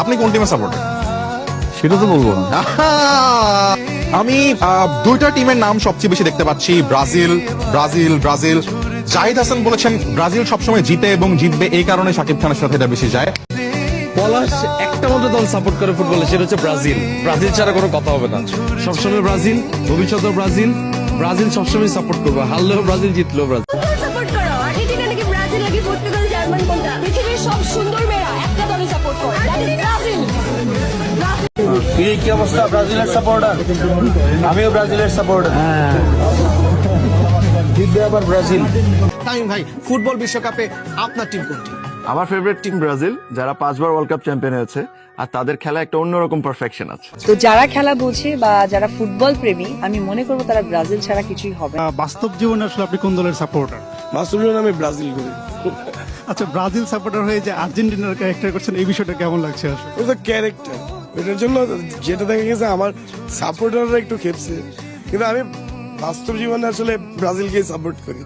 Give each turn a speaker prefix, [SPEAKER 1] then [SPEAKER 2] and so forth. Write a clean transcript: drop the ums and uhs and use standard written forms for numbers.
[SPEAKER 1] আপনি কোন টিমের সাপোর্টার?
[SPEAKER 2] সেটা তো বলবো না।
[SPEAKER 1] আমি দুইটা টিমের নাম সবচেয়ে বেশি দেখতে পাচ্ছি, Brazil Brazil Brazil. Zahid Hasan বলেছেন ব্রাজিল সবসময় জিতে এবং জিতবে, এই কারণে শাকিব খানের সাথে এটা বেশি যায়।
[SPEAKER 2] পলাশ একটা মাত্র দল সাপোর্ট করে ফুটবলে, সেটা হচ্ছে ব্রাজিল। ব্রাজিল ছাড়া কোনো কথা হবে না। সবসময় ব্রাজিল, ভবিষ্যতেও ব্রাজিল। ব্রাজিল সবসময় সাপোর্ট করবো, হারলেও ব্রাজিল, জিতলেও ব্রাজিল।
[SPEAKER 3] সাপোর্ট করো, আর্জেন্টিনা নাকি ব্রাজিল নাকি পর্তুগাল জার্মান কোনটা? পৃথিবীর সব সুন্দর মেয়েরা একটা দলে সাপোর্ট করে, দ্যাট ইজ ব্রাজিল।
[SPEAKER 4] কি অবস্থা? ব্রাজিলের সাপোর্টার, আমিও ব্রাজিলের সাপোর্টার। জিতবে আবার ব্রাজিল।
[SPEAKER 5] তামিম ভাই, ফুটবল বিশ্বকাপে আপনার টিম কোনটি?
[SPEAKER 6] আমার ফেভারিট টিম ব্রাজিল, যারা 5 বার ওয়ার্ল্ড কাপ চ্যাম্পিয়ন হয়েছে, আর তাদের খেলা একটা অন্যরকম পারফেকশন আছে।
[SPEAKER 7] তো যারা খেলা বোঝে বা যারা ফুটবল প্রেমী, আমি মনে করবো তারা ব্রাজিল ছাড়া কিছুই হবে না।
[SPEAKER 8] বাস্তব জীবনে আসলে আপনি কোন দলের সাপোর্টার?
[SPEAKER 4] মাসুল আমি ব্রাজিল করি।
[SPEAKER 8] আচ্ছা, ব্রাজিল সাপোর্টার হয়ে যে আর্জেন্টিনার ক্যারেক্টার করছেন, এই বিষয়টা কেমন লাগছে আসলে?
[SPEAKER 4] ওটা ক্যারেক্টার, এটার জন্য যেটা দেখা গেছে আমার সাপোর্টাররা একটু খেপছে, কিন্তু আমি বাস্তব জীবনে আসলে ব্রাজিলকে সাপোর্ট করি।